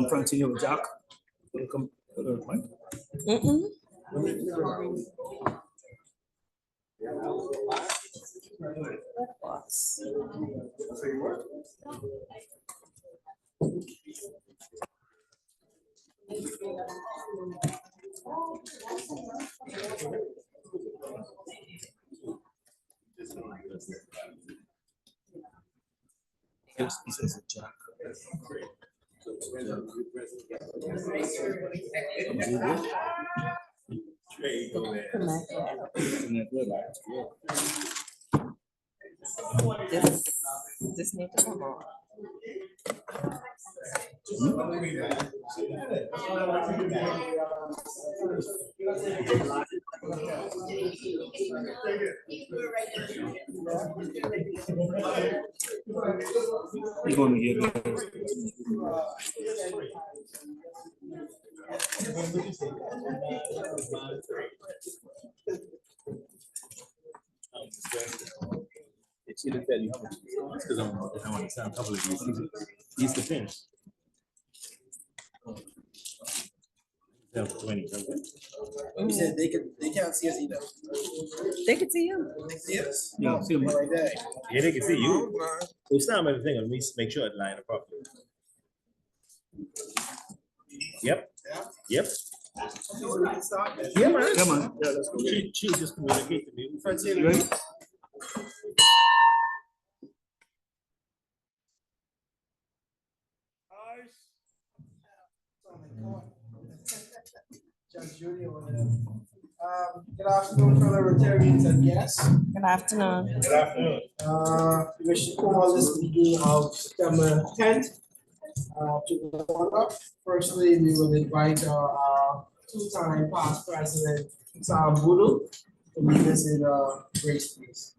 Francine, you have a Jack? Welcome. Yes, he says a Jack. This needs to come on. You're going to get it. She looked at you how much because I want to sound a couple of these. He's the finish. 20. You said they can't see us either. They can see you. They see us? Yeah, see him. Right there. Yeah, they can see you. We'll stop everything and we make sure it line up properly. Yep. Yep. Yeah, man. Yeah, man. Yeah, let's go. She just communicate to me. Francine, You ready? Judge Judy or whatever. Good afternoon, fellow Rotarians and guests. Good afternoon. Good afternoon. We wish to call this meeting of September 10th to the order. Firstly, we will invite our two-time past president, Sam Boodle, to lead us in grace, please.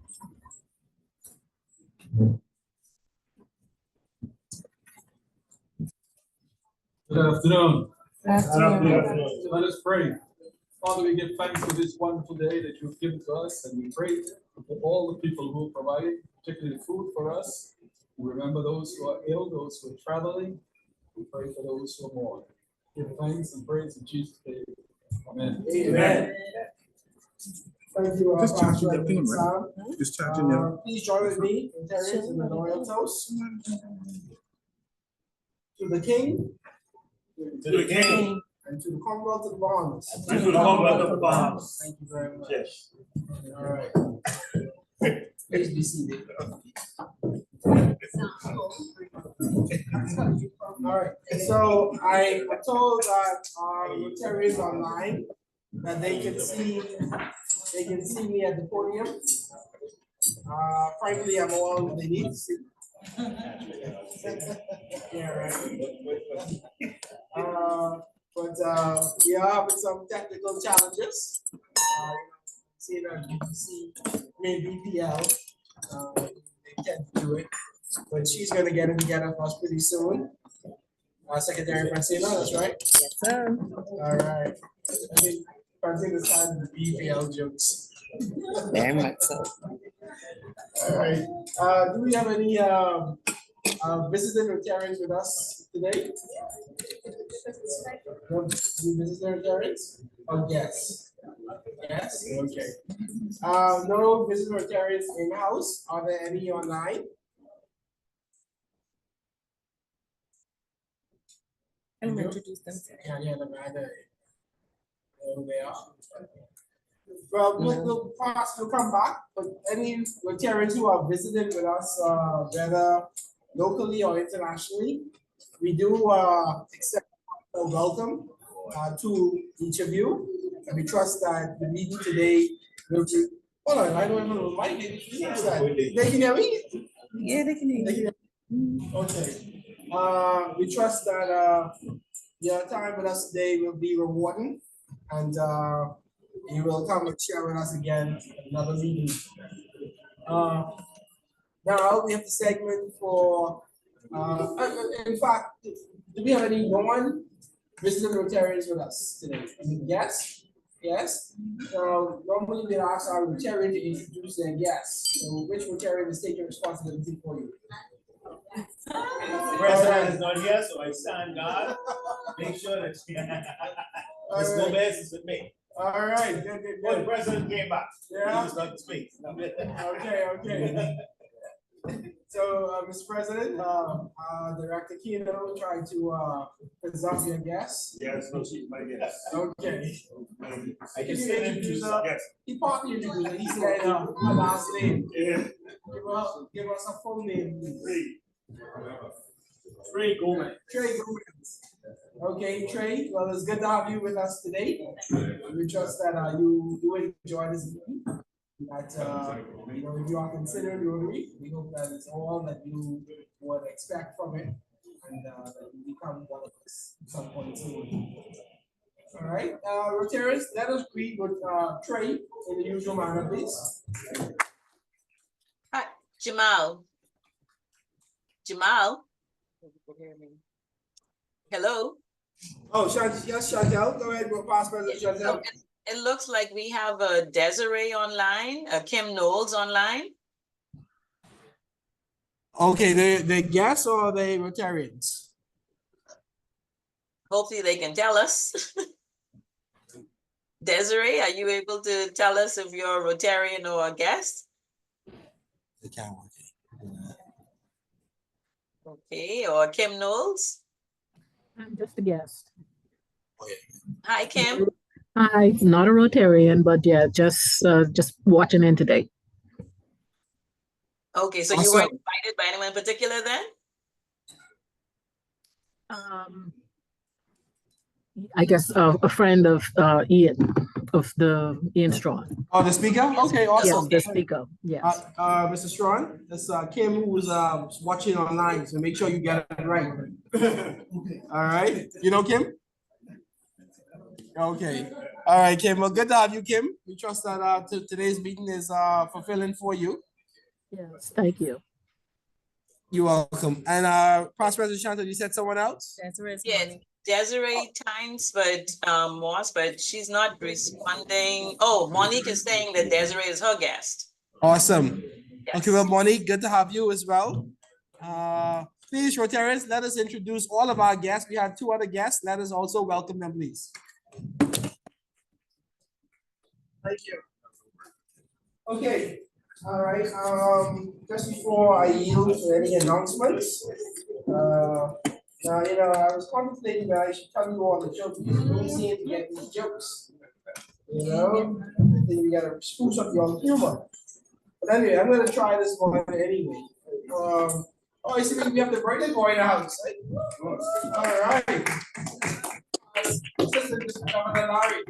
Good afternoon. Afternoon. Let us pray. Father, we give thanks for this wonderful day that you've given to us, and we pray for all the people who provided, particularly food for us. We remember those who are ill, those who are traveling. We pray for those who are mourning. Give thanks and praise in Jesus' name. Amen. Amen. Thank you, Just Pastor charging the thing, right? Sam. Just charging there. Please join with me, Rotarians, in the royal toast. To the King. To the King. And to the Commonwealth of the Bahamas. And to the Commonwealth of the Bahamas. Thank you very much. Yes. All right. Please be seated. All right. So I told that Rotarians online that they can see me at the podium. Frankly, I'm all they need to see. Yeah, right. But we are having some technical challenges. See that you can see maybe BPL. They can't do it, but she's gonna get it together for us pretty soon. Secretary Francina, that's right. Yes, sir. All right. I think Francina's time the BPL jokes. Very much so. All right. Do we have any visiting Rotarians with us today? No visiting Rotarians? Oh, yes. Yes. Okay. No visiting Rotarians in house. Are there any online? Can we introduce them? Yeah, the man. There they are. Well, we'll come back, but any Rotarians who are visiting with us, whether locally or internationally, we do accept a welcome to each of you. And we trust that the meeting today will be. Hold on, I don't even know my name. They can hear me? Yeah, they can hear you. Okay. We trust that your time with us today will be rewarding, and You will come and share with us again at another meeting. Now we have the segment for, in fact, do we have any non-resident Rotarians with us today? Yes, yes. So normally we ask our Rotarian to introduce their guests. So which Rotarian is taking responsibility for you? The president is not here, so I stand guard. Make sure that Ms. Gomez is with me. All right, good. Well, the president came back. Yeah. He was not to speak. Okay. So, Mr. President, Director Keno tried to present your guest. Yes, no, she's my guest. Okay. I Can just you said introduce introduce. her? Yes. He partly introduced her. He said her last name. Yeah. Give us a full name, please. Trey Gomez. Trey Gomez. Okay, Trey. Well, it's good to have you with us today. We trust that you enjoy this meeting. That if you are considered Rotary, we hope that it's all that you would expect from it, and that you become one of us at some point soon. All right, Rotarians, let us greet with Trey in the usual manner, please. Hi, Jamal. Hello. Oh, yes, Chantel, go ahead, we'll pass President Chantel. It looks like we have a Desiree online, Kim Knowles online. Okay, the guests or the Rotarians? Hopefully they can tell us. Desiree, are you able to tell us if you're a Rotarian or a guest? The camera. Okay, or Kim Knowles? I'm just a guest. Hi, Kim. Hi, not a Rotarian, but yeah, just watching in today. Okay, so you weren't invited by anyone in particular then? I guess a friend of Ian Strawn. Oh, the speaker? Okay, awesome. Yes, the speaker. Yes. Mr. Strawn, that's Kim who's watching online, so make sure you get it right. All right, you know Kim? Okay. All right, Kim. Well, good to have you, Kim. We trust that today's meeting is fulfilling for you. Yes, thank you. You're welcome. And Past President Chantal, you said someone else? Yes, Desiree Tynes, but Moss, but she's not responding. Oh, Monique is saying that Desiree is her guest. Awesome. Yes. Okay, well, Monique, good to have you as well. Please, Rotarians, let us introduce all of our guests. We have two other guests. Let us also welcome them, please. Thank you. Okay. All right. Just before I yield to any announcements, now I was contemplating that I should tell you all the jokes. You don't seem to get these jokes. I think we gotta spruce up your humor. But anyway, I'm gonna try this one anyway. I see we have the birthday boy in the house. Right? All right. Mr. Larry.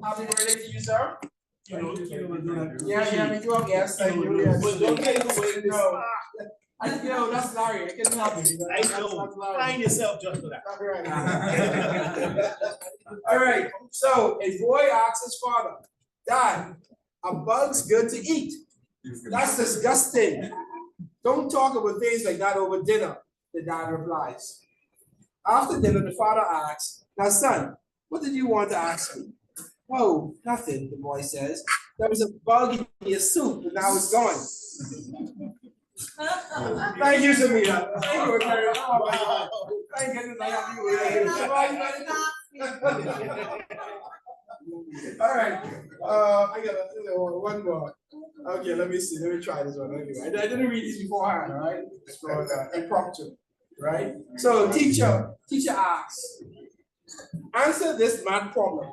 Happy birthday to you, sir. Yeah, we do have guests. Thank you. Yes. Don't take away this. No, that's Larry. I couldn't help you. I know. Find yourself just for that. All right. So a boy asks his father, "Dad, are bugs good to eat?" "That's disgusting. Don't talk about things like that over dinner," the dad replies. After dinner, the father asks, "Now, son, what did you want to ask me?" "Oh, nothing," the boy says. "There was a bug in your soup, and now it's gone." Thank you, Samira. Thank you, Terry. Oh my God. Thank goodness I have you. All right. I got one more. Okay, let me see. Let me try this one. Anyway, I didn't read these beforehand. All right, it's for impromptu. Right. So, teacher asks, answer this math problem.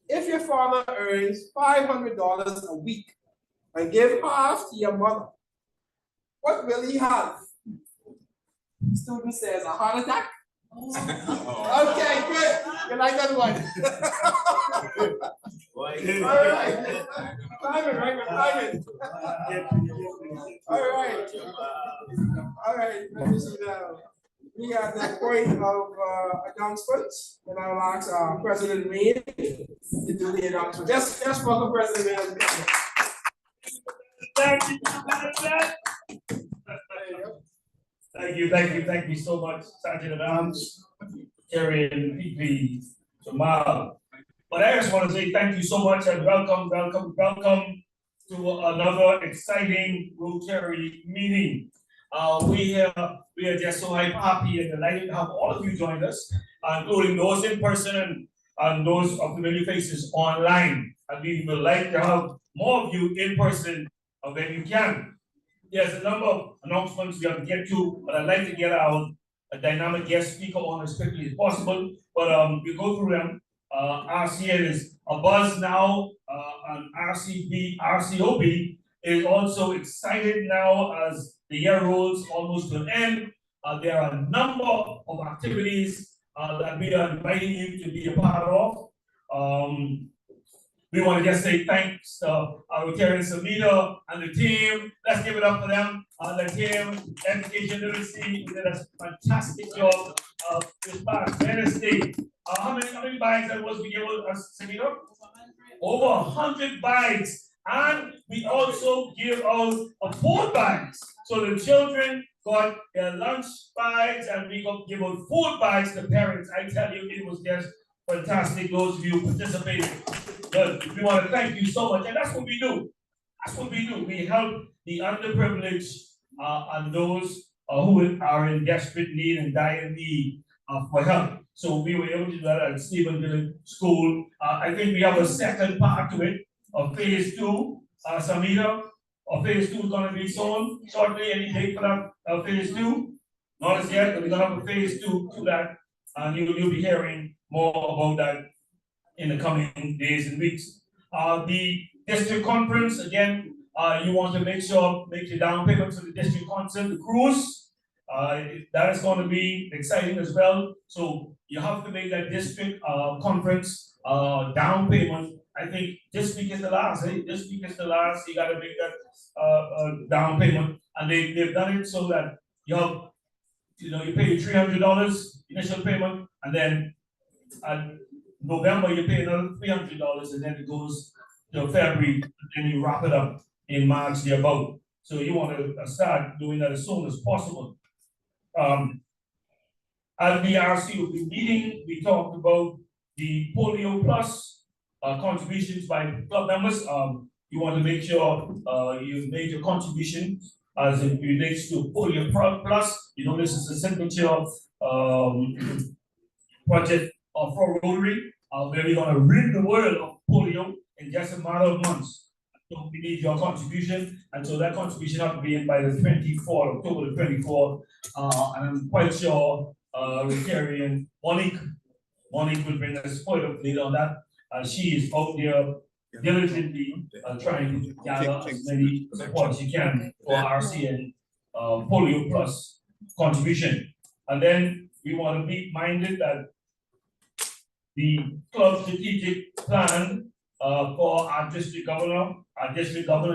If your father earns $500 a week and give half to your mother, what will he have? Student says a heart attack. Okay, good. You like that one? All right. Climate, right? We're climbing. All right. Let me see now. We got the point of announcements, and I'll ask President Reed donate on. So just welcome President. Thank you, thank you so much, Sergeant at Arms, Terry and PP, Jamal. But I just want to say thank you so much and welcome to another exciting Rotary meeting. We are just so happy and delighted to have all of you join us, including those in person and those of familiar faces online. And we would like to have more of you in person when you can. There's a number of announcements we have to get to, but I'd like to get our dynamic guest speaker on as quickly as possible. But we'll go through them. RCN is abuzz now, and RCOB is also excited now as the year rolls almost to an end. There are a number of activities that we are inviting you to be a part of. We want to just say thanks to our Rotarian Samita and the team. Let's give it up for them. The team, Education Literacy, did a fantastic job this past Wednesday. How many bags that was we gave us, Samita? Over 100 bags. And we also give out food bags. So the children got their lunch bags and we got give out food bags to parents. I tell you, it was just fantastic. Those of you who participated. Good. We want to thank you so much. And that's what we do. That's what we do. We help the underprivileged and those who are in desperate need and dire need for help. So we were able to do that at Stephenville School. I think we have a second part to it of phase 2. Samita, phase 2 is going to be soon. Shortly, any date for that phase 2? Not as yet, but we're going to have a phase 2 to that. And you'll be hearing more about that in the coming days and weeks. The district conference, again, you want to make your down payment for the district conference, the cruise. That is going to be exciting as well. So you have to make that district conference down payment. I think this week is the last, This week is the last, you got to make that down payment. And they've done it so that you have, you pay $300 initial payment, and then November you pay another $300, and then it goes to February, and then you wrap it up in March thereabout. So you want to start doing that as soon as possible. At the RCOB meeting, we talked about the Polio Plus contributions by club members. You want to make sure you've made your contribution as it relates to Polio Plus. This is a signature project for Rotary, where we're going to rid the world of polio in just a matter of months. So we need your contribution, and so that contribution has to be in by the 24th, October the 24th. And I'm quite sure Rotarian Monique will bring us further update on that. She is out there diligently trying to gather as many support as she can for RCN Polio Plus contribution. And then we want to be minded that the club strategic plan for our district governor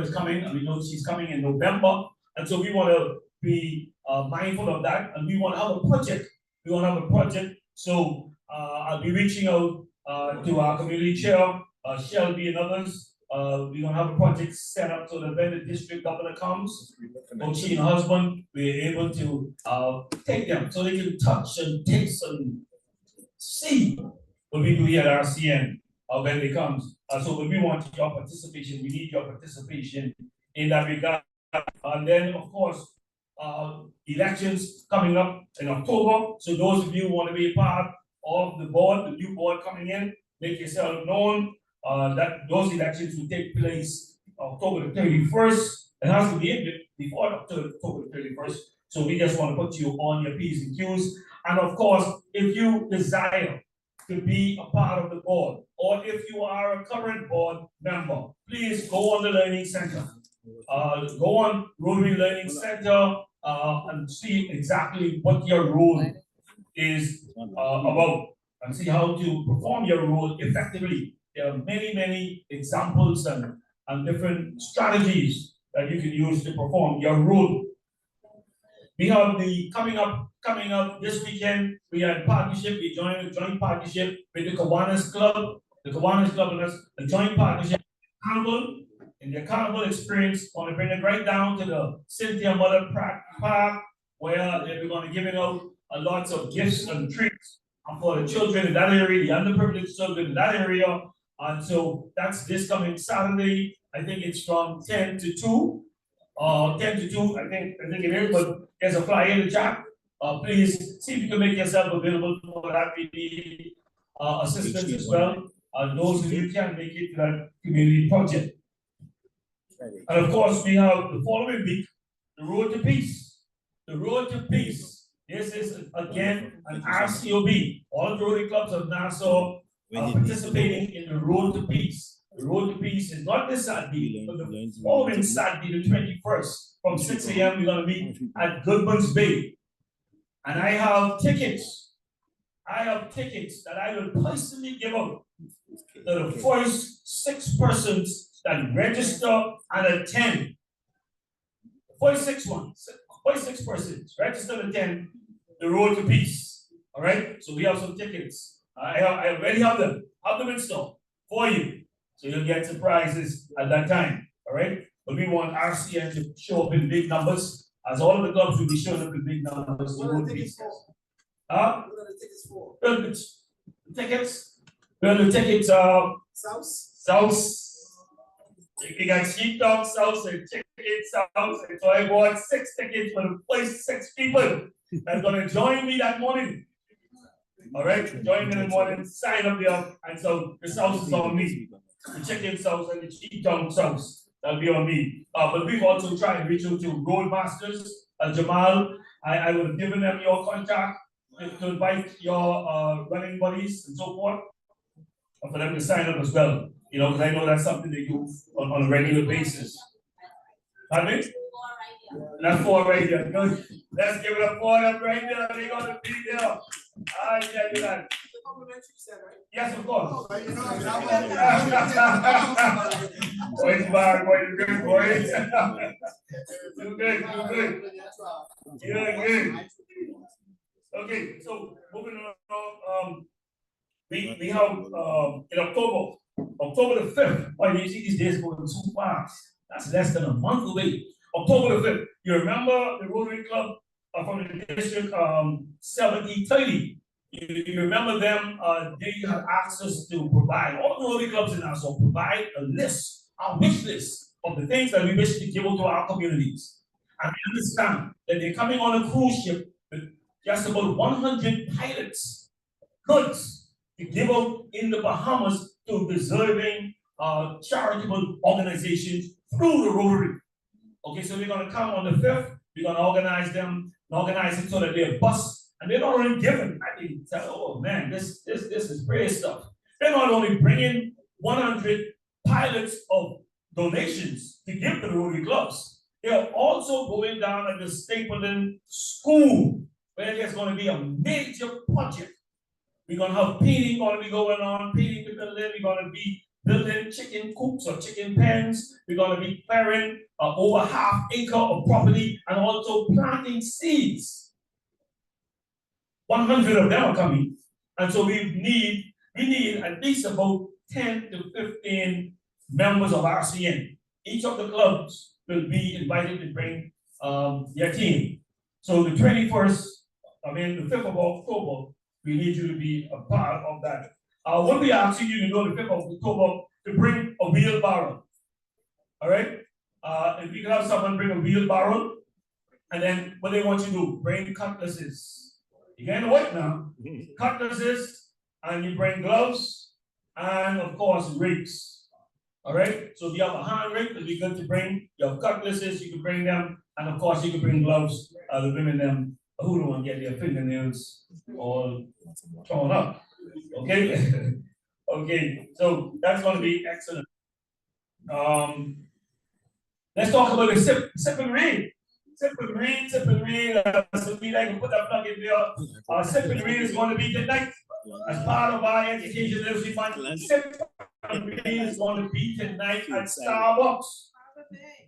is coming, and we know she's coming in November. And so we want to be mindful of that, and we want to have a project. So I'll be reaching out to our community chair, Shelby and others. We're going to have a project set up so that when the district governor comes, both she and her husband, we're able to take them so they can touch and taste and see what we do here at RCN when they comes. So when we want your participation, we need your participation in that regard. And then, of course, elections coming up in October. So those of you who want to be a part of the board, the new board coming in, make yourself known. That those elections will take place October the 31st. It has to be before October the 31st. So we just want to put you on your P's and Q's. And of course, if you desire to be a part of the board, or if you are a current board member, please go on the Learning Center. Go on Rotary Learning Center and see exactly what your role is about, and see how to perform your role effectively. There are many examples and different strategies that you can use to perform your role. We have the coming up this weekend. We are in partnership. We joined a joint partnership with the Kiwanis Club. the Kiwanis Club and us, a joint partnership, accountable, in the accountable experience, want to bring it right down to the Cynthia Mother Park, where they're going to giving out lots of gifts and treats for the children in that area, the underprivileged children in that area. And so that's this coming Saturday. I think it's from 10 to 2. 10 to 2, I think it is, but there's a flyer in the chat. Please see if you can make yourself available for that. We need assistance as well. Those of you can make it to that community project. And of course, we have the following week, the Road to Peace. The Road to Peace. This is again an RCOB. All the Rotary clubs of Nassau are participating in the Road to Peace. The Road to Peace is not this Saturday, but the following Saturday, the 21st, from 6 a.m. we're gonna meet at Goodman's Bay. And I have tickets. I have tickets that I will personally give out to the first 6 persons that register and attend. The first 6 persons register and attend the Road to Peace. All right, so we have some tickets. I already have them in store for you. So you'll get surprises at that time. All right, but we want RCN to show up in big numbers, as all of the clubs will be showing up in big numbers. What are the tickets for? Huh? What are the tickets for? The tickets South? You got sheepdog sauce and chicken sauce, and so I bought 6 tickets for the first 6 people that's gonna join me that morning. All right, join me in the morning, sign up there, and so the sauce is on me. The chicken sauce and the sheepdog sauce, that'll be on me. But we've also tried to reach out to Roadmasters, Jamal. I would have given them your contact to invite your running buddies and so forth, and for them to sign up as well. You know, because I know that's something they do on a regular basis. Pardon me? That's 4 right there. Good. Let's give it up for them right there. They're gonna be there. I tell you that. Yes, of course. Boys, boys, good boys. Do good. Good. Okay, so moving on. We have in October the 5th. Why you see these days going too fast? That's less than a month away. October the 5th. You remember the Rotary Club from the district 7030? You remember them? They had asked us to provide, all the Rotary clubs in Nassau, provide a wish list of the things that we wish to give to our communities. And we understand that they're coming on a cruise ship with just about 100 pilots, goods to give out in the Bahamas to deserving charitable organizations through the Rotary. Okay, so we're going to come on the 5th. We're going to organize it so that they're bus, and they're not only giving. I can tell, oh man, this is great stuff. They're not only bringing 100 pilots of donations to give to the Rotary clubs. They're also going down at the Stapleton School, where there's going to be a major project. We're going to have painting going to be going on, painting the building. We're going to be building chicken coops or chicken pens. We're going to be clearing over ½ acre of property and also planting seeds. 100 of them are coming. And so we need at least about 10 to 15 members of RCN. Each of the clubs will be invited to bring their team. So the 21st, the 5th of October, we need you to be a part of that. What we are asking you to do the 5th of October to bring a wheelbarrow. All right? If we can have someone bring a wheelbarrow, and then what they want you to do, bring cutlasses. You getting what now? Cutlasses, and you bring gloves, and of course, rakes. All right? So if you have a hand rake, it'll be good to bring. You have cutlasses, you can bring them, and of course, you can bring gloves. The women them who don't want to get their fingernails all torn up. Okay? Okay, so that's going to be excellent. Let's talk about the sip and read. Sip and read. So we like to put that plug in there. Sip and read is going to be tonight as part of our education literacy fund. Sip and read is going to be tonight at Starbucks.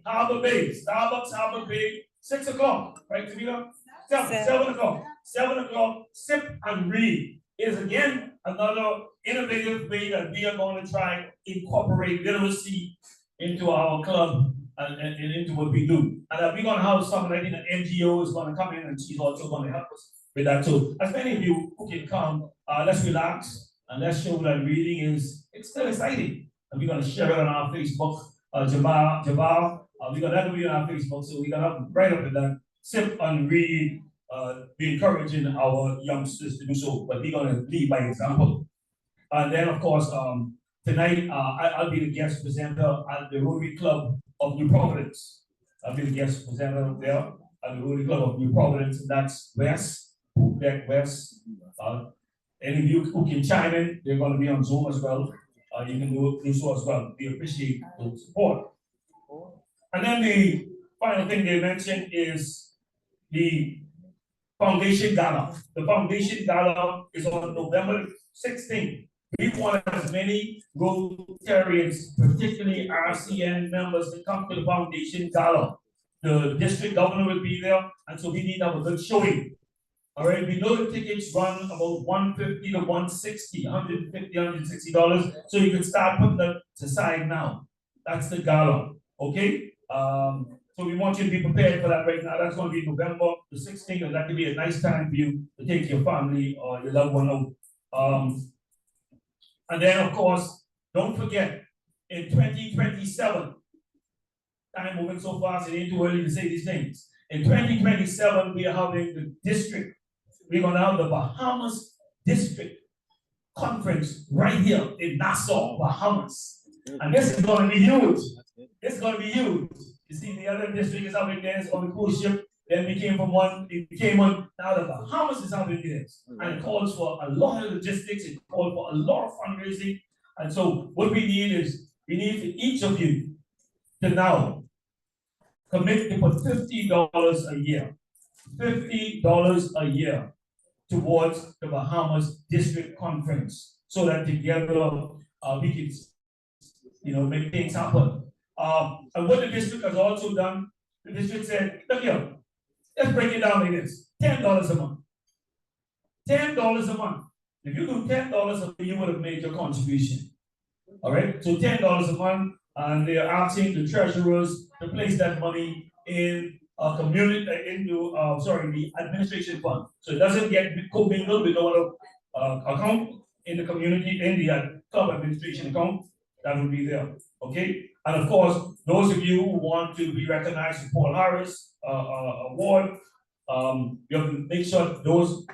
Harbor Bay. Starbucks, Harbor Bay, 6 o'clock. Right, Tamila? 7 o'clock. 7 o'clock. Sip and read is again another innovative way that we are going to try incorporate literacy into our club and into what we do. And we're going to have someone, I think an NGO is going to come in and she's also going to help us with that too. As many of you who can come, let's relax and let's show that reading it's still exciting. And we're going to share it on our Facebook. Jabbar, we're going to have it on our Facebook, so we're going to right up with that. Sip and read, be encouraging our youngsters to do so, but we're going to lead by example. And then, of course, tonight, I'll be the guest presenter at the Rotary Club of New Providence. I'll be the guest presenter there at the Rotary Club of New Providence, and that's West, Quebec West. Any of you who can chime in, they're going to be on Zoom as well. You can do so as well. We appreciate the support. And then the final thing they mentioned is the Foundation Gala. The Foundation Gala is on November 16th. We want as many Rotarians, particularly RCN members, to come to the Foundation Gala. The district governor will be there, and so we need to have a good showing. All right, we know the tickets run about $150 to $160, $150, $160. So you can start putting that aside now. That's the gala. Okay? So we want you to be prepared for that right now. That's going to be November the 16th, and that could be a nice time for you to take your family or your loved one out. And then, of course, don't forget, in 2027, time moving so fast, it ain't too early to say these things. In 2027, we are having the district. We're going to have the Bahamas District Conference right here in Nassau, Bahamas. And this is going to be huge. This is going to be huge. You see, the other district is having theirs on the cruise ship. Then we came from one, it became one. Now the Bahamas is having theirs. And it calls for a lot of logistics. It calls for a lot of fundraising. And so what we need is, we need for each of you to now commit to put $50 a year. $50 a year towards the Bahamas District Conference, so that together we can, make things happen. And what the district has also done, the district said, look here, let's break it down like this: $10 a month. $10 a month. If you do $10 a month, you would have made your contribution. All right, so $10 a month, and they are asking the treasurers to place that money in a community, the administration fund. So it doesn't get commingled with no other account in the community, in the club administration account. That will be there. Okay, and of course, those of you who want to be recognized with Paul Harris award, you have to make sure those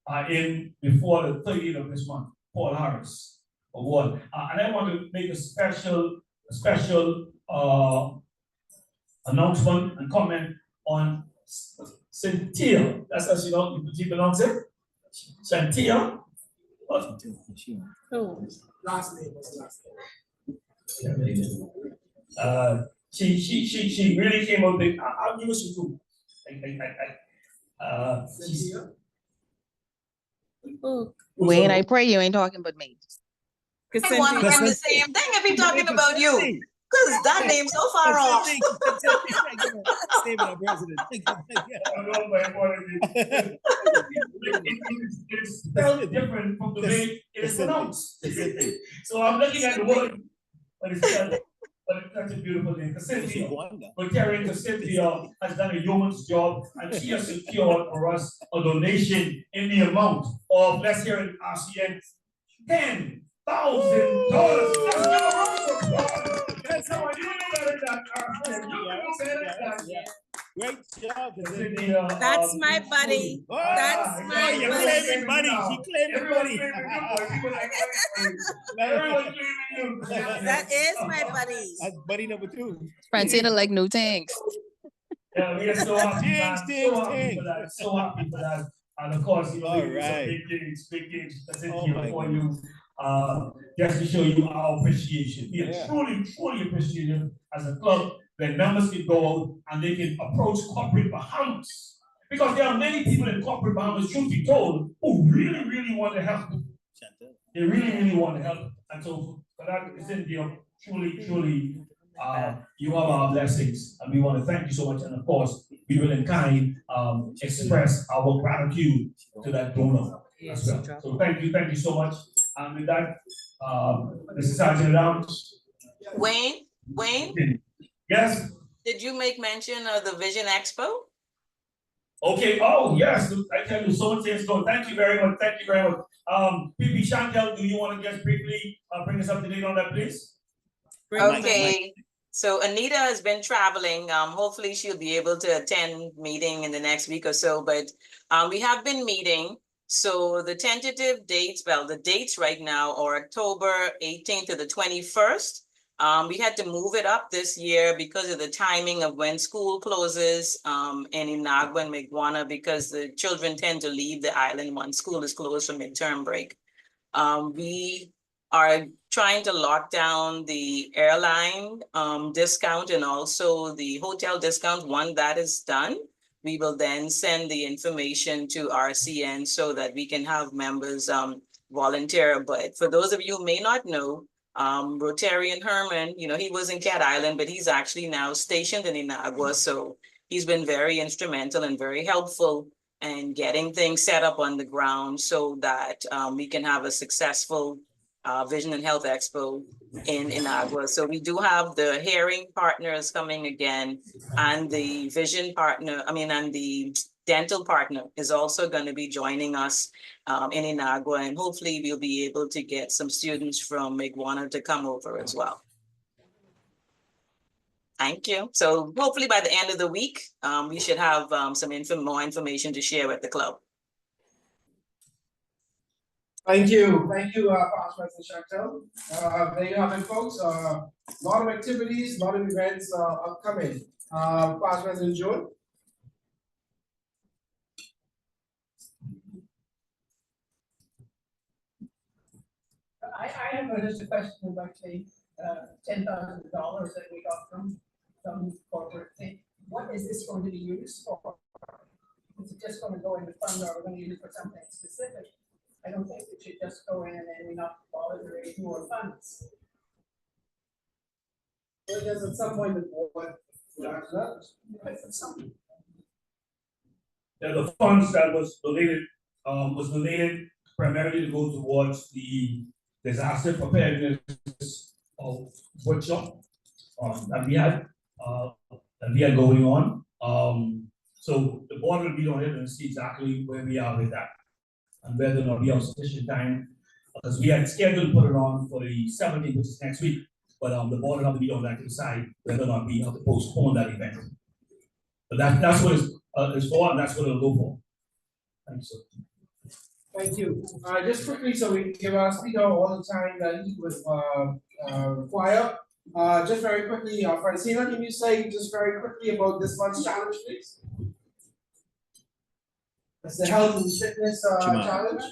are in before the 30th of this month. Paul Harris award, and I want to make a special announcement and comment on Cynthia. That's how she belongs it. Cynthia. Oh. Last name was last name. She really came up big. I'll give you too. Wayne, I pray you ain't talking about me. I want to do the same thing if he's talking about you. Because that name's so far off. It's spelled different from the way it is pronounced. So I'm looking at the word, but it's spelled. But that's a beautiful name. Cynthia, Rotarian Cynthia has done a yeoman's job, and she has secured for us a donation in the amount of, let's hear it, RCN, $10,000. Let's give a round of applause. That's how I do that, RCN. You say that. Great job, Cynthia. That's my buddy. That's my you're buddy. claiming money. She claiming money. That is my buddy. That's buddy number 2. Francina like new things. Yeah, we are so happy, man. Thanks, So happy for that. So happy for that. And of course, All we do some right. big gigs. That's it Oh here my for you. Just to show you our appreciation. We are Yeah. truly appreciative as a club that members can go out and they can approach corporate Bahamas. Because there are many people in corporate Bahamas, truth be told, who really want to help. They really want to help. And so for that, Cynthia, truly, you have our blessings. And we want to thank you so much. And of course, we will in kind express our gratitude to that donor as well. So thank you so much. And with that, Mrs. Sergeant Lounge. Wayne, Yes. did you make mention of the Vision Expo? Okay, oh, yes, I tell you, so much things go. Thank you very much, thank you very much. PP Chantel, do you want to just briefly bring us up to date on that, please? Okay, so Anita has been traveling. Hopefully she'll be able to attend meeting in the next week or so, but we have been meeting. So the tentative dates, well, the dates right now are October 18th to the 21st. We had to move it up this year because of the timing of when school closes in Inagua and Miguana, because the children tend to leave the island when school is closed for midterm break. We are trying to lock down the airline discount and also the hotel discount. Once that is done, we will then send the information to RCN so that we can have members volunteer. But for those of you who may not know, Rotarian Herman, you know, he was in Cat Island, but he's actually now stationed in Inagua. So he's been very instrumental and very helpful and getting things set up on the ground so that we can have a successful Vision and Health Expo in Inagua. So we do have the hearing partners coming again, and the vision partner, and the dental partner is also going to be joining us in Inagua, and hopefully we'll be able to get some students from Miguana to come over as well. Thank you. So hopefully by the end of the week, we should have some more information to share with the club. Thank you, Past President Chantel. There you have it, folks. A lot of activities, a lot of events upcoming. Past President June. I have just a question about the $10,000 that we got from some corporate thing. What is this going to be used for? Is it just going to go in the fund, or are we going to use it for something specific? I don't think it should just go in and then we not bother to raise more funds. Because at some point the board will have to Yeah, the funds that was donated primarily to go towards the disaster preparedness workshop that we had going on. So the board will be on it and see exactly where we are with that, and whether or not we have sufficient time, because we had scheduled to put it on for the 17th, which is next week, but the board will have to be on that to decide whether or not we have to postpone that event. But that's what it's for, and that's what it'll go for. Thank you, sir. Thank you. Just quickly, so we can give our speaker all the time that he would require. Just very quickly, Francina, can you say just very quickly about this month's challenge, please? It's the health and fitness challenge.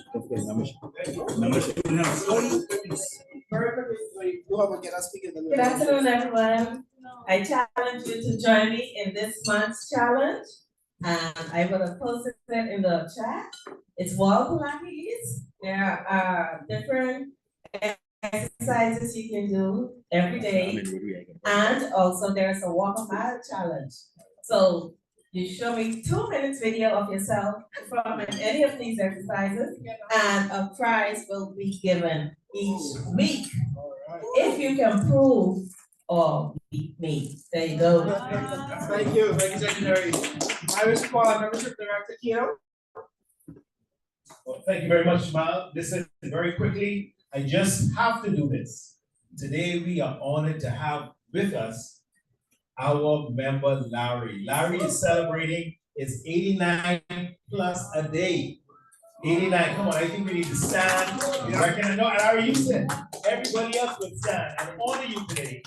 Very quickly, whoever get us speaking. Good afternoon, everyone. I challenge you to join me in this month's challenge. I will have posted it in the chat. It's wall Pilates. There are different exercises you can do every day. And also there's a walk a mile challenge. So you show me 2 minutes video of yourself performing any of these exercises, and a prize will be given each week. If you can prove or beat me. There you go. Thank you, Secretary. Irish Squad Membership Director Kino. Well, thank you very much, Mal. Listen, very quickly, I just have to do this. Today, we are honored to have with us our member, Larry. Larry is celebrating his 89 plus a day. 89, come on, I think we need to stand. I know, Larry, you said everybody else would stand and honor you today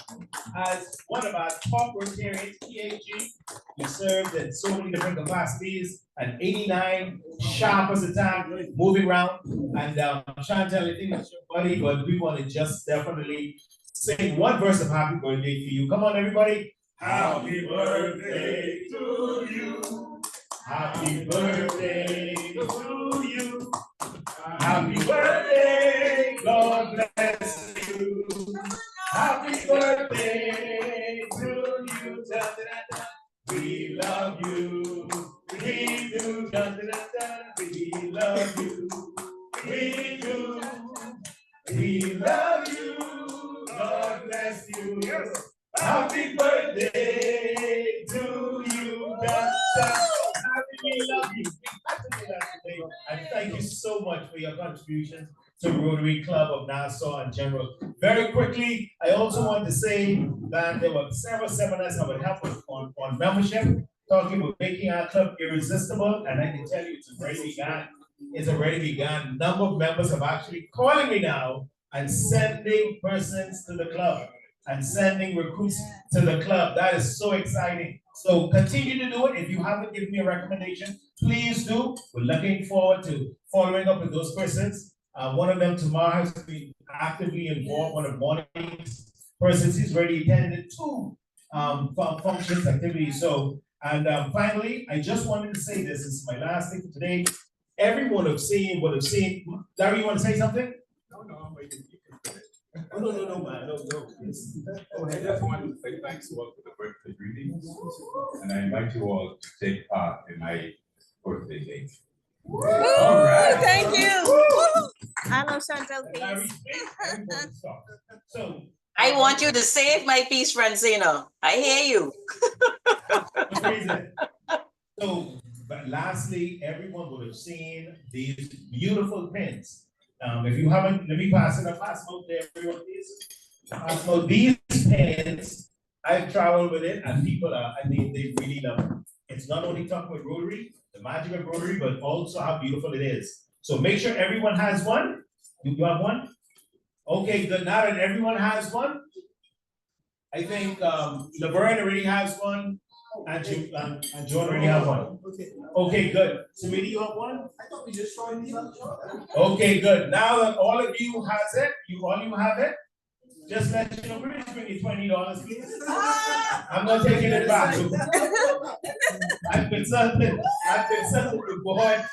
as one of our top Rotarians, PAG. You served in so many different capacities, and 89, sharp as a tack, moving around. And Chantel, I think that's your buddy, but we want to just definitely sing one verse of happy birthday to you. Come on, everybody. Happy birthday to you. Happy birthday to you. Happy birthday, God bless you. Happy birthday to you. Da, da, da, da. We love you. We do. Da, da, da, da. We love you. We do. you. Yes. Happy birthday to you. We love you. And thank you so much for your contributions to Rotary Club of Nassau in general. Very quickly, I also want to say that there were several seminars that would help us on membership, talking about making our club irresistible, and I can tell you it's already begun. It's already begun. Number of members have actually calling me now and sending persons to the club and sending recruits to the club. That is so exciting. So continue to do it. If you haven't given me a recommendation, please do. We're looking forward to following up with those persons. One of them tomorrow has been actively involved. One of morning's persons he's already attended two functions, activities. So, and finally, I just wanted to say this. This is my last thing for today. Everyone would have seen. Larry, you want to say something? No, I'm waiting. Oh, no, man, no. Yes. I just wanted to say thanks to all for the birthday greetings, and I invite you all to take part in my birthday cake. All right. Thank you. Hello, Chantel, Larry, please. everyone stop. So. I want you to save my piece, Francina. I hear you. So, but lastly, everyone would have seen these beautiful pins. If you haven't, let me pass it up. Pass them out there, everyone, please. So these pins, I've traveled with it, and people are, I mean, they really love it. It's not only talking about Rotary, the magic of Rotary, but also how beautiful it is. So make sure everyone has one. You have one? Okay, good. Now that everyone has one, I think Laverne already has one, and John already has one. Okay, good. So maybe you have one? I thought we just showing these up. Okay, good. Now that all of you has it, you have it, just let you know, we're just bringing $20, please. I'm not taking it back. I've consulted the board.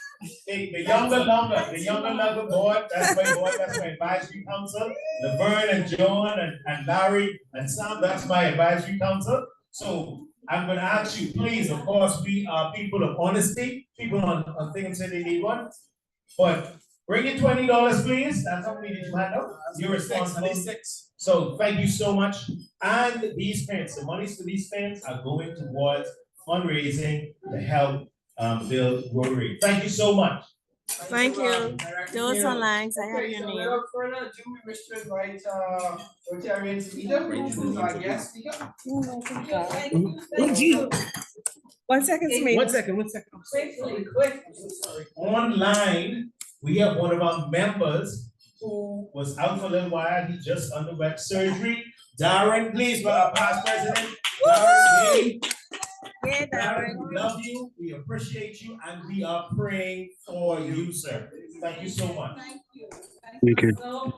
Hey, the younger longer board, that's my advisory council. Laverne and John and Larry and Sam, that's my advisory council. So I'm gonna ask you, please, of course, we are people of honesty, people on things that they need one. But bring in $20, please. That's how many did you hand out? You're responsible. So thank you so much. And these pens, the monies for these pens are going towards fundraising to help build Rotary. Thank you so much. Thank you. Those online, I have your So name. without further ado, we wish to invite Rotarians leader, to introduce our guest speaker. One second, Smith. One second. Quick. Online, we have one of our members who was out for a little while. He just underwent surgery. Darren, please, our past president. Darren, Yeah, Darren, we love you, we appreciate you, and we are praying for you, sir. Thank you so much. Thank you so much.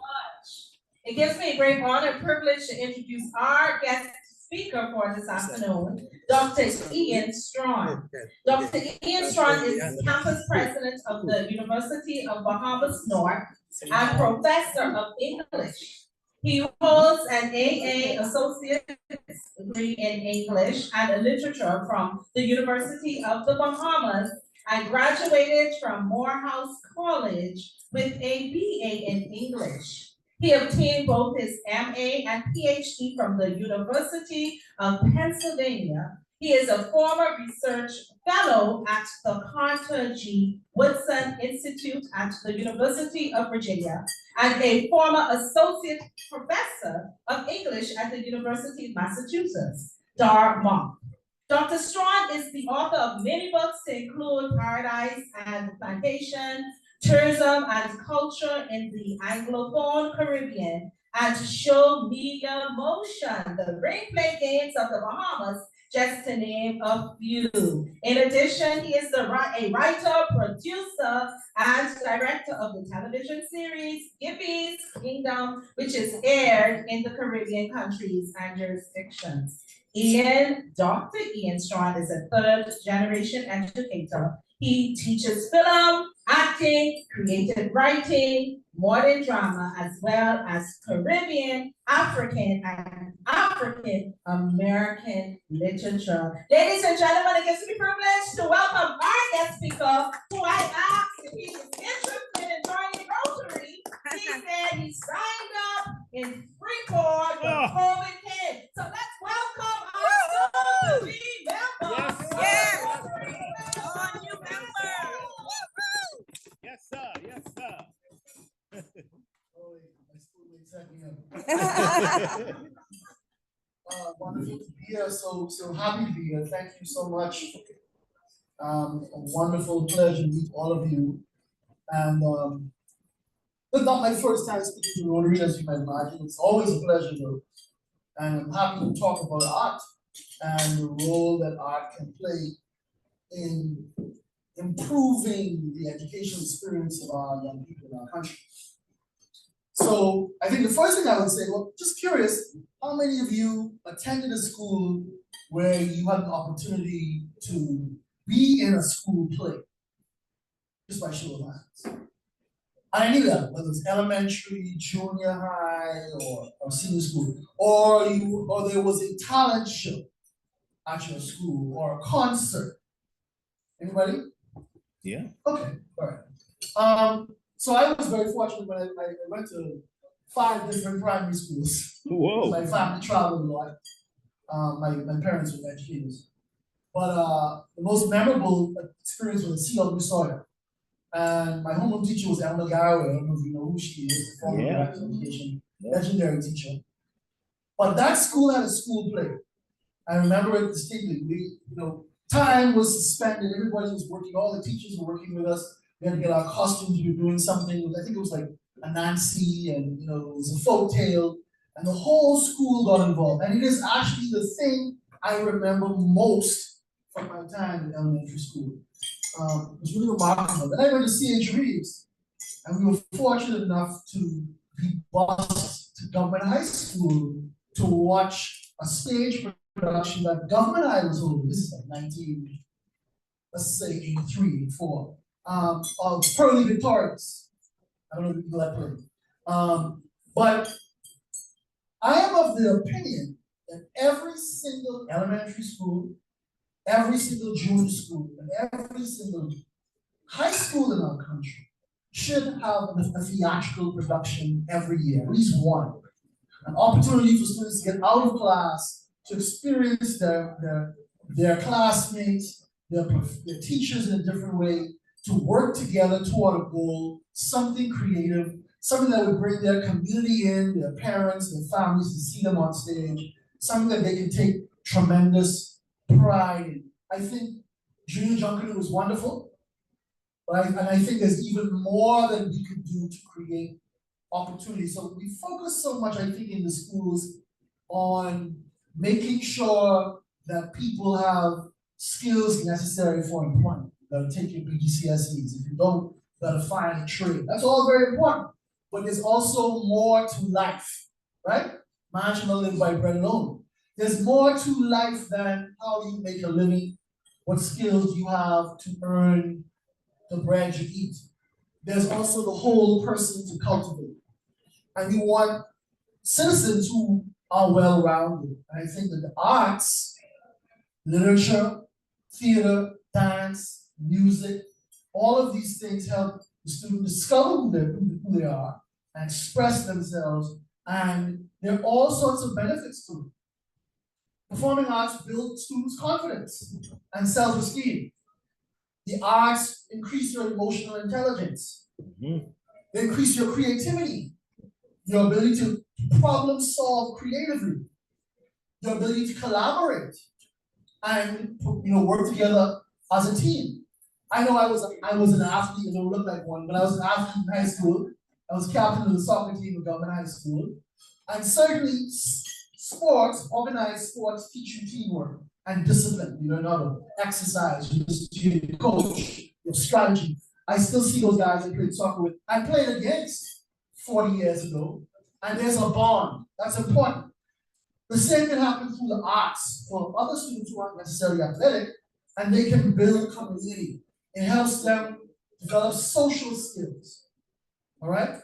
It gives me a great honor and privilege to introduce our guest speaker for this afternoon, Dr. Ian Strawn. Dr. Ian Strawn is campus president of the University of Bahamas North and professor of English. He holds an AA Associate degree in English and Literature from the University of the Bahamas and graduated from Morehouse College with a BA in English. He obtained both his MA and PhD from the University of Pennsylvania. He is a former research fellow at the Carter G. Woodson Institute at the University of Virginia and a former associate professor of English at the University of Massachusetts, Dartmouth. Dr. Strawn is the author of many books to include Paradise and Plantation, Tourism and Culture in the Anglophone Caribbean, and Show Media Motion, the Ring Play Games of the Bahamas, just to name a few. In addition, he is a writer, producer, and director of the television series Gibby's Kingdom, which is aired in the Caribbean countries and jurisdictions. Dr. Ian Strawn is a third-generation educator. He teaches film, acting, creative writing, modern drama, as well as Caribbean, African, and African American literature. Ladies and gentlemen, it gives me privilege to welcome our guest speaker, who I asked if he was interested in joining Rotary. He said he signed up in Freeport, but COVID came Yes, sir. Yes, sir. My schoolmates set me up. Wonderful to be here. So happy to be here. Thank you so much. A wonderful pleasure to meet all of you. And it's not my first time speaking to Rotary, as you might imagine. It's always a pleasure though. And I'm happy to talk about art and the role that art can play in improving the educational experience of our young people in our country. So I think the first thing I would say, well, just curious, how many of you attended a school where you had an opportunity to be in a school play? Just by show of hands. At any level, whether it's elementary, junior high, or senior school, or there was a talent show at your school or a concert. Anybody? Yeah. Okay, all right. So I was very fortunate when I went to 5 different primary schools. Whoa. My family traveled a lot. My parents were educators. But the most memorable experience was at C.W. Sawyer. And my homeroom teacher was Elma Garraway. I don't know if you know who she is, the former director of education, legendary teacher. But that school had a school play. I remember it distinctly. Time was suspended. Everybody was working. All the teachers were working with us. We had to get our costumes. We were doing something. I think it was like a Nancy, and it was a folk tale, and the whole school got involved. And it is actually the thing I remember most from my time in elementary school. It was really remarkable. Then I went to C.H. Reeves, and we were fortunate enough to be bused to Government High School to watch a stage production that Government High was holding. This is like 83, 84. Of Pearly Victorious. I don't know if you know that play. But I am of the opinion that every single elementary school, every single junior school, and every single high school in our country should have a theatrical production every year, at least one. An opportunity for students to get out of class, to experience their classmates, their teachers in a different way, to work together toward a goal, something creative, something that would bring their community in, their parents, their families, to see them on stage, something that they can take tremendous pride in. I think Junior Junction was wonderful, right? And I think there's even more that we could do to create opportunities. So we focus so much, I think, in the schools on making sure that people have skills necessary for employment. You gotta take your BGCSEs. If you don't, you gotta find a trade. That's all very important. But there's also more to life, right? Man shall not live by bread alone. There's more to life than how you make a living, what skills you have to earn the bread you eat. There's also the whole person to cultivate. And we want citizens who are well-rounded. And I think that the arts, literature, theater, dance, music, all of these things help the student discover who they are and express themselves. And there are all sorts of benefits to it. Performing arts build students' confidence and self-esteem. The arts increase your emotional intelligence. They increase your creativity, your ability to problem solve creatively, your ability to collaborate and work together as a team. I know I was an athlete, and don't look like one, but I was an athlete in high school. I was captain of the soccer team at Government High School. And certainly sports, organized sports, teach you teamwork and discipline. You learn how to exercise, you coach, your strategy. I still see those guys I played soccer with. I played against 40 years ago, and there's a bond. That's important. The same can happen through the arts for other students who aren't necessarily athletic, and they can build community. It helps them develop social skills. All right?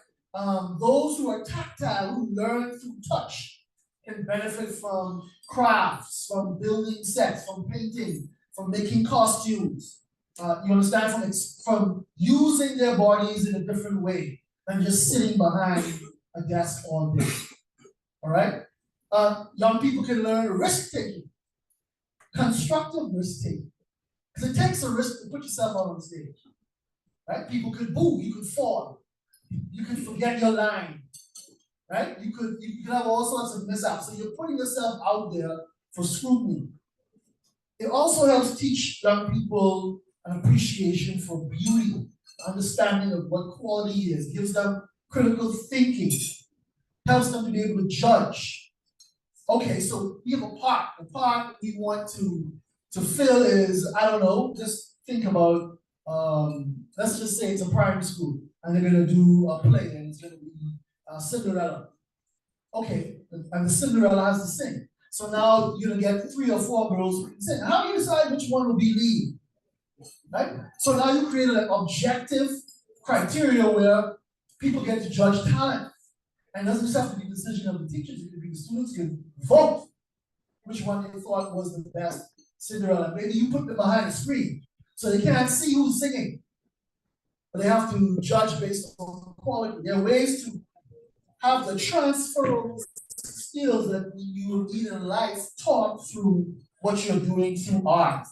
Those who are tactile, who learn through touch, can benefit from crafts, from building sets, from painting, from making costumes. You understand? From using their bodies in a different way than just sitting behind a desk all day. All right? Young people can learn risk taking. constructive risk taking. Because it takes a risk to put yourself out on the stage. Right? People could boo, you could fall, you could forget your line, right? You could have all sorts of mishaps. So you're putting yourself out there for scrutiny. It also helps teach young people an appreciation for beauty, understanding of what quality is, gives them critical thinking, helps them to be able to judge. Okay, so we have a park. The park we want to fill is, I don't know, just think about, let's just say it's a primary school and they're gonna do a play and it's gonna be Cinderella. Okay, and the Cinderella has to sing. So now you're gonna get 3 or 4 girls who can sing. How do you decide which one will be lead? Right? So now you created an objective criteria where people get to judge talent. And it doesn't just have to be the decision of the teachers, it could be the students can vote which one they thought was the best Cinderella. Maybe you put them behind a screen so they can't see who's singing. But they have to judge based on quality. There are ways to have the transferable skills that you need in life taught through what you're doing through art.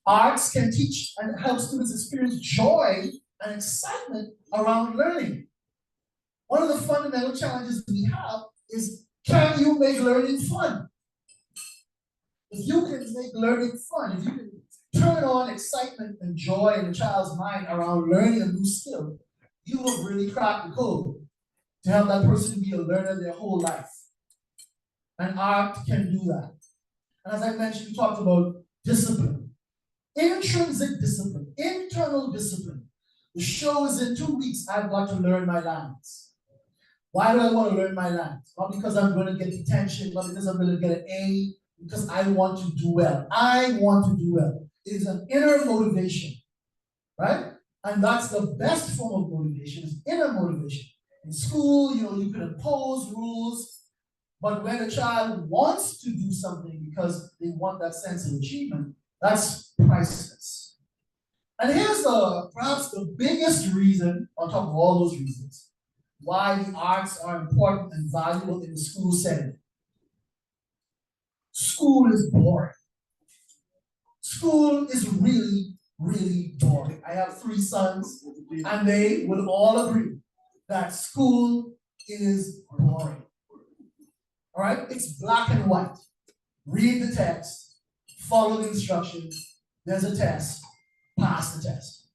Arts can teach and help students experience joy and excitement around learning. One of the fundamental challenges we have is, can you make learning fun? If you can make learning fun, if you can turn on excitement and joy in a child's mind around learning a new skill, you will really crack the code to help that person be a learner their whole life. And art can do that. And as I mentioned, we talked about discipline. Intrinsic discipline, internal discipline. The show is in 2 weeks, I've got to learn my lines. Why do I want to learn my lines? Not because I'm going to get detention, not because I'm going to get an A, because I want to do well. I want to do well. It is an inner motivation, right? And that's the best form of motivation, is inner motivation. In school, you can impose rules, but when a child wants to do something because they want that sense of achievement, that's priceless. And here's perhaps the biggest reason, on top of all those reasons, why the arts are important and valuable in the school setting. School is boring. School is really, really boring. I have 3 sons, and they would all agree that school is boring. All right? It's black and white. Read the text, follow the instructions, there's a test, pass the test.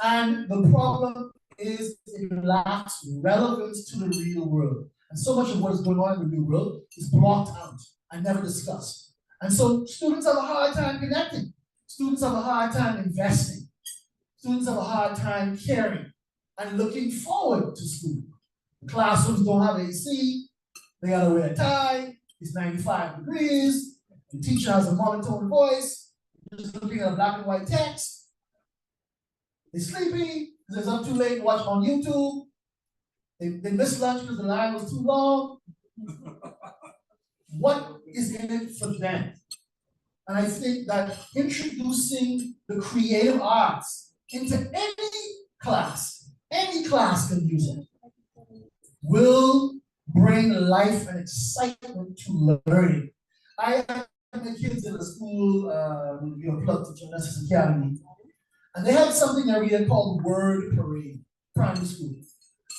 And the problem is it lacks relevance to the real world. And so much of what is going on in the real world is blocked out and never discussed. And so students have a hard time connecting. Students have a hard time investing. Students have a hard time caring and looking forward to school. The classrooms don't have AC, they gotta wear a tie, it's 95 degrees, the teacher has a monotone voice, just looking at a black and white text. They're sleepy, they're up too late to watch on YouTube. They missed lunch because the line was too long. What is in it for them? And I think that introducing the creative arts into any class can use it, will bring life and excitement to learning. I have my kids in a school, plugged to Genesis Academy, and they had something every year called Word Parade, primary school.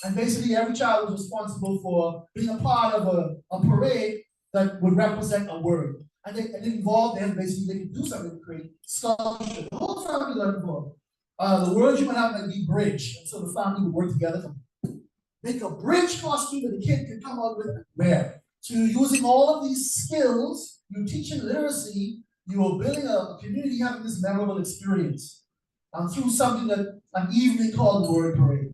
And basically every child was responsible for being a part of a parade that would represent a word. And it involved them, basically they could do something to create scholarship. The whole family got involved. The word you would have might be bridge. And so the family would work together to make a bridge costume that the kid could come up with and wear. So you're using all of these skills, you're teaching literacy, you're building a community having this memorable experience. Through something that an evening called Word Parade.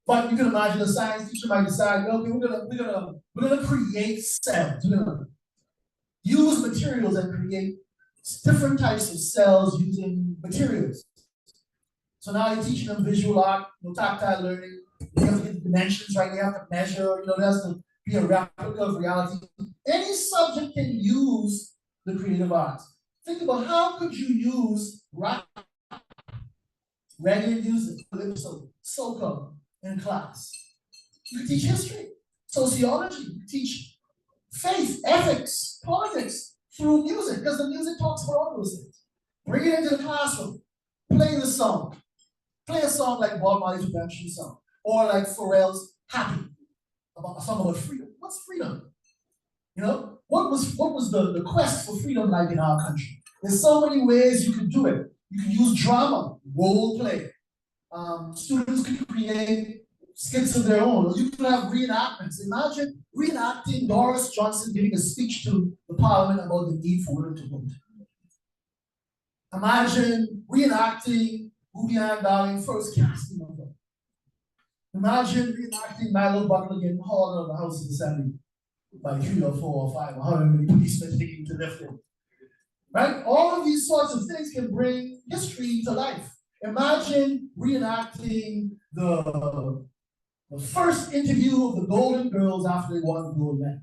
But you can imagine a science teacher might decide, okay, we're gonna create cells. We're gonna use materials and create different types of cells using materials. So now you're teaching them visual art, tactile learning. They have to get the dimensions right. They have to measure. There has to be a replica of reality. Any subject can use the creative arts. Think about how could you use regular music, soca in class. You could teach history, sociology, you could teach faith, ethics, politics, through music, because the music talks about all those things. Bring it into the classroom, play the song. Play a song like Bob Marley's Redemption Song, or like Pharrell's Happy, about a song about freedom. What's freedom? You know, what was the quest for freedom like in our country? There's so many ways you can do it. You can use drama, role play. Students can create skits of their own. Or you can have reenactments. Imagine reenacting Doris Johnson giving a speech to the parliament about the need for women to vote. Imagine reenacting Vivian Darling first casting of her. Imagine reenacting Milo Butler getting hauled out of the House of Assembly by 3 or 4 or 5 or however many policemen taking to lift him. Right? All of these sorts of things can bring history to life. Imagine reenacting the first interview of the Golden Girls after they won the gold medal.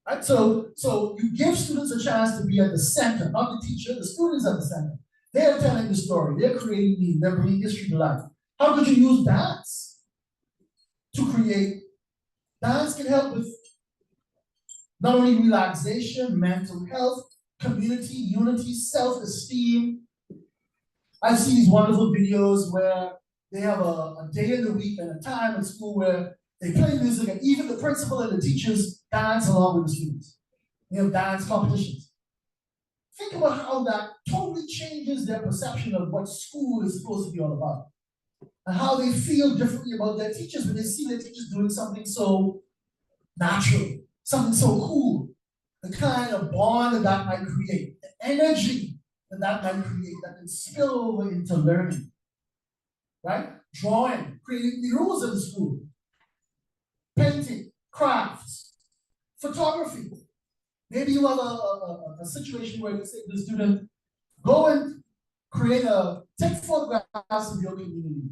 Right? So you give students a chance to be at the center, not the teacher, the students at the center. They're telling the story, they're creating meaning, they're bringing history to life. How could you use dance to create? Dance can help with not only relaxation, mental health, community, unity, self-esteem. I see these wonderful videos where they have a day in the week and a time at school where they play music and even the principal and the teachers dance along with the students. They have dance competitions. Think about how that totally changes their perception of what school is supposed to be all about. And how they feel differently about their teachers when they see their teachers doing something so natural, something so cool. The kind of bond that might create, the energy that might create, that can spill over into learning. Right? Drawing, creating the rules in the school. Painting, crafts, photography. Maybe you have a situation where you say to the student, go and take photographs of your community.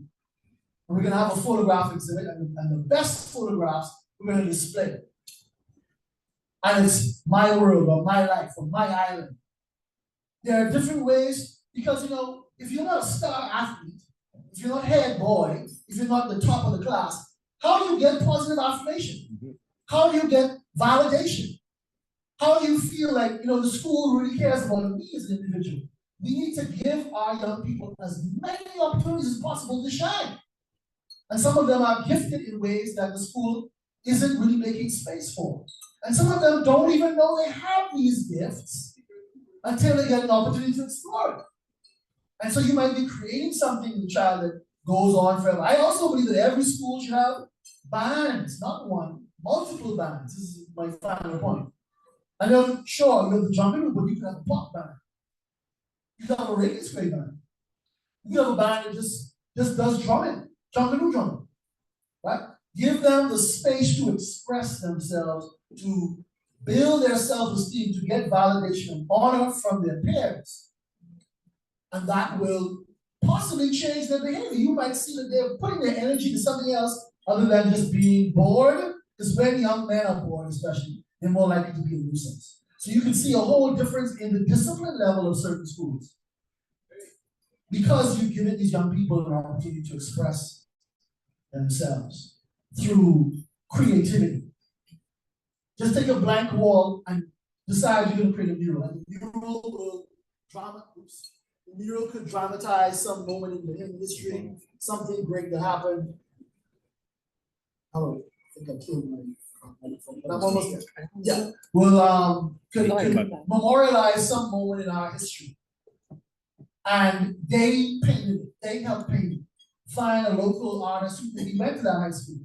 And we're gonna have a photograph exhibit, and the best photographs we're gonna display. And it's my world, or my life, or my island. There are different ways, because if you're not a star athlete, if you're not head boy, if you're not the top of the class, how do you get positive affirmation? How do you get validation? How do you feel like the school really cares about me as an individual? We need to give our young people as many opportunities as possible to shine. And some of them are gifted in ways that the school isn't really making space for. And some of them don't even know they have these gifts until they get an opportunity to explore it. And so you might be creating something in the child that goes on forever. I also believe that every school should have bands, not one, multiple bands. This is my final point. And then, sure, you have the jumping room, but you can have a pop band. You can have a radio spray band. You can have a band that just does drumming, jumping room drumming. Right? Give them the space to express themselves, to build their self-esteem, to get validation and honor from their peers. And that will possibly change their behavior. You might see that they're putting their energy to something else other than just being bored, because when young men are bored especially, they're more likely to be a nuisance. So you can see a whole difference in the discipline level of certain schools. Because you've given these young people an opportunity to express themselves through creativity. Just take a blank wall and decide you're going to create a mural. And the mural could dramatize some moment in the history, something great that happened. Oh, I think I killed my microphone, but I'm almost there. Yeah, we'll could memorialize some moment in our history. And they painted it, they helped paint it. Find a local artist who maybe went to that high school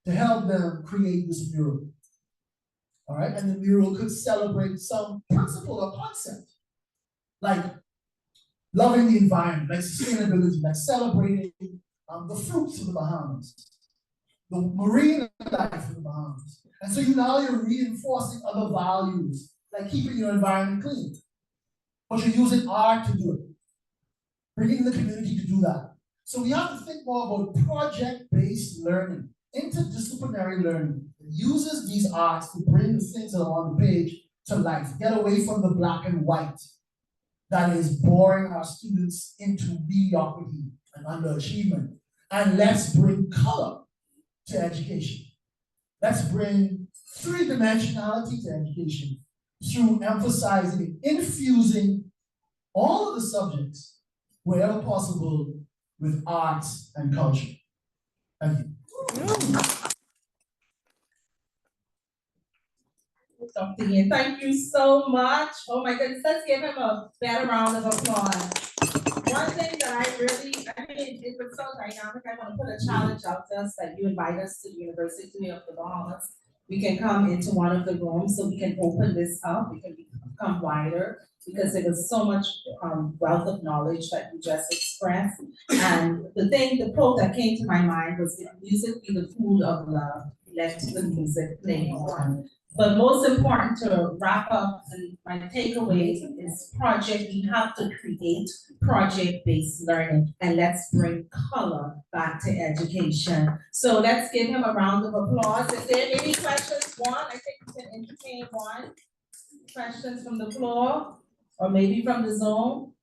to help them create this mural. All right, and the mural could celebrate some principle or concept, like loving the environment, like sustainability, like celebrating the fruits of the Bahamas, the marine life of the Bahamas. And so you're reinforcing other values, like keeping your environment clean. But you're using art to do it, bringing the community to do that. So we have to think more about project-based learning, interdisciplinary learning. It uses these arts to bring the things that are on the page to life. Get away from the black and white that is boring our students into mediocrity and underachievement. And let's bring color to education. Let's bring three-dimensionality to education. through emphasizing, infusing all of the subjects wherever possible with arts and culture. Thank you. Dr. Yin, thank you so much. Oh my goodness, let's give him a better round of applause. One thing that it was so dynamic, I want to put a challenge out to us that you invite us to the University of the Bahamas. We can come into one of the rooms so we can open this up, we can become wider, because there was so much wealth of knowledge that you just expressed. And the quote that came to my mind was, if music be the food of love, let the music play on. But most important to wrap up, and my takeaway is we have to create project-based learning, and let's bring color back to education. So let's give him a round of applause. If there are any questions, I think we can entertain one. Questions from the floor, or maybe from the Zoom?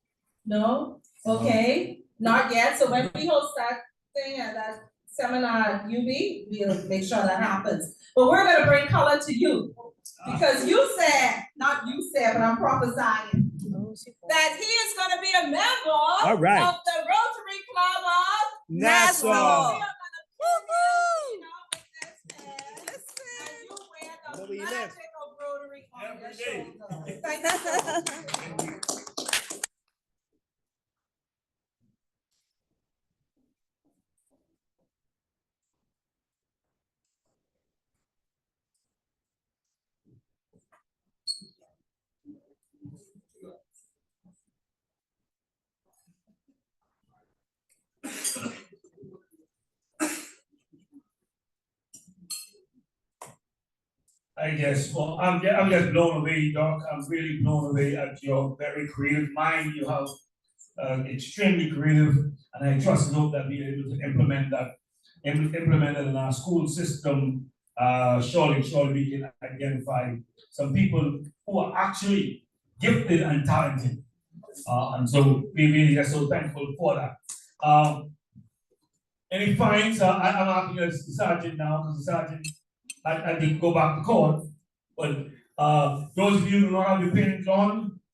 No? Okay, not yet. So when we host that thing at that seminar at UB, we'll make sure that happens. But we're gonna bring color to you, because you said, not you said, but I'm prophesying, that he is gonna be a member All right. of the Rotary Club of Nassau. And you wear the Where we live. magic of Rotary on your Every day. shoulder. Thank you so much. I guess, well, I'm just blown away, Doc. I'm really blown away at your very creative mind. You have extremely creative, and I trust and hope that we're able to implement it in our school system. Surely we can identify some people who are actually gifted and talented. And so we really are so thankful for that. Any fines? I'm asking the sergeant now, because the sergeant, I didn't go back to court, but those of you who do not have your pins on,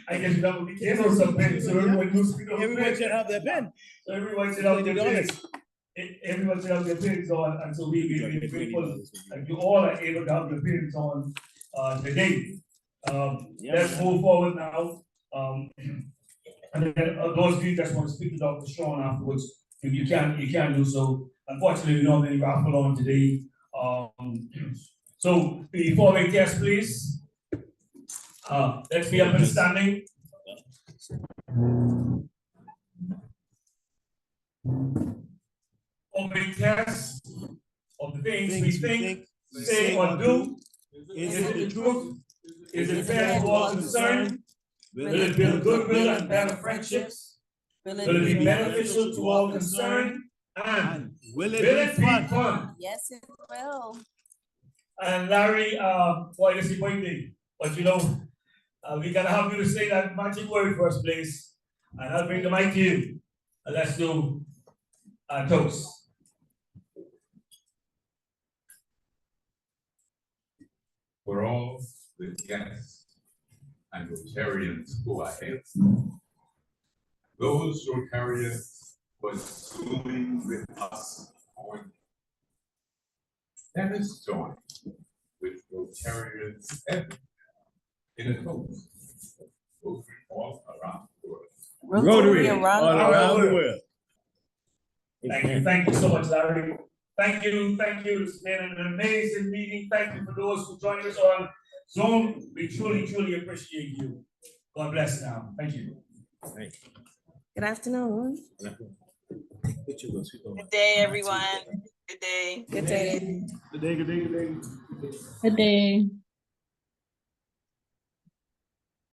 I guess you have to be careful of some pins, so everyone knows. Everyone should have their pen. So everyone should have their pins. Everyone should have their pins on, and so we're grateful that you all are able to have your pins on today. Let's move forward now. And then those of you that want to speak to Dr. Strong afterwards, if you can do so. Unfortunately, we don't have any raffle on today. So before we guest, please, let's be up and standing. Opening test of the things we think, say, or do. Is it the truth? Is it fair to all concerned? Will it build goodwill and better friendships? Will it be beneficial to all concerned? And will it be fun? Yes, it will. And Larry, boy, this is your birthday, but you know, we gotta have you to say that magic word first, please. And I'll bring the mic to you. And let's do a toast. For all the guests and Rotarians who are here, those Rotarians who are Zooming with us on, let us join with Rotarians everywhere in a toast. Rotary all around the world. Rotary all around the world. Thank you so much, Larry. Thank you. It's been an amazing meeting. Thank you for those who joined us on Zoom. We truly appreciate you. God bless now. Thank you. Good afternoon. Good day, everyone. Good day. Good day. Good day. Good day.